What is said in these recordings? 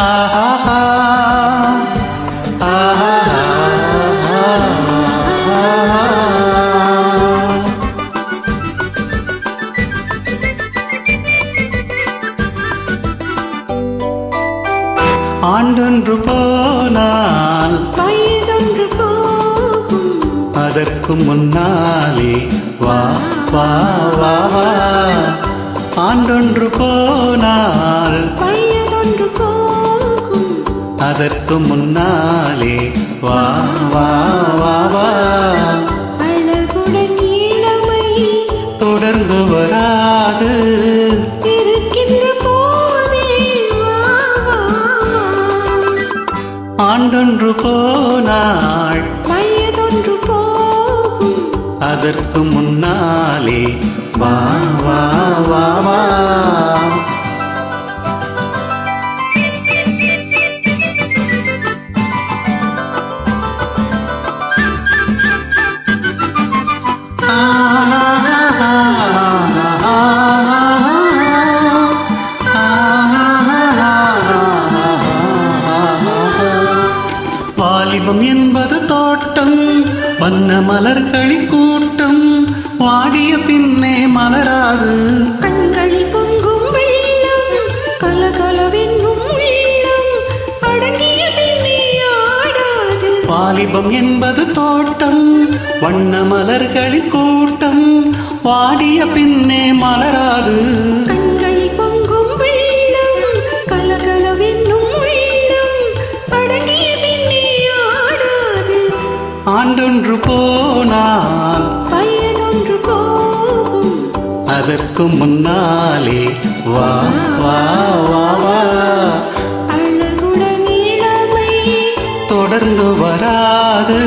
ஆஹா ஆண்டொன்று போனால் வயதொன்று போகும், அதற்கு முன்னாலே வா வா வா வா. ஆண்டொன்று போனால் வயதொன்று போகும், அதற்கு முன்னாலே வா வா வா வா. அழகுடன் இளமை தொடர்ந்து வராது இருக்கின்ற போதே வா வா வா. ஆண்டொன்று போனாள் வயதொன்று போகும், அதற்கு முன்னாலே வா வா வா வா. வாலிபம் என்பது தோட்டம், வண்ண மலர்களின் கூட்டம், வாடிய பின்னே மலராது. கண்களில் பொங்கும் வெள்ளம், கலகலவென்னும் உள்ளம், அடங்கிய பின்னே ஆடாது. வாலிபம் என்பது தோட்டம், வண்ண மலர்களின் கூட்டம், வாடிய பின்னே மலராது. கண்களில் பொங்கும் வெள்ளம், கலகலவென்னும் உள்ளம், அடங்கிய பின்னே ஆடாது. ஆண்டொன்று போனால் வயதொன்று போகும், அதற்கு முன்னாலே வா வா வா வா. அழகுடன் இளமை தொடர்ந்து வராது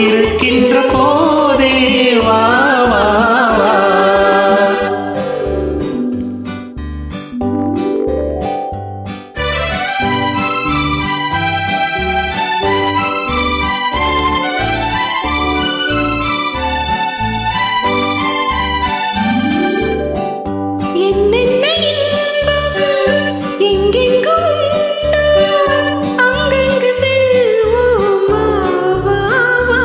இருக்கின்ற போதே வா வா வா. என்னென்ன இன்பம் எங்கெங்கும் உண்டோ, அங்கங்கு செல்வோம் வா வா வா.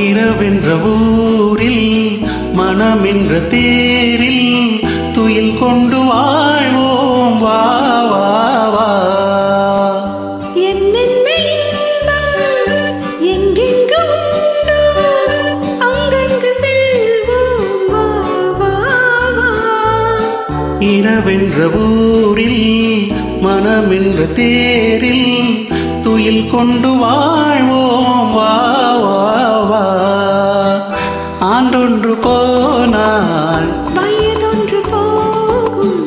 இரவென்ற ஊரில் மனமென்ற தேரில் துயில் கொண்டு வாழ்வோம் வா வா வா. என்னென்ன இன்பம் எங்கெங்கு உண்டோ, அங்கங்கு செல்வோம் வா வா வா. இரவென்ற ஊரில் மனமென்ற தேரில் துயில் கொண்டு வாழ்வோம் வா வா வா. ஆண்டொன்று போனால் வயதொன்று போகும்,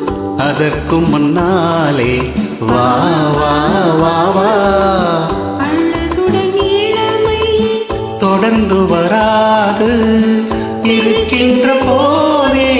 அதற்கு முன்னாலே வா வா வா வா. அழகுடன் இளமை தொடர்ந்து வராது இருக்கின்ற போதே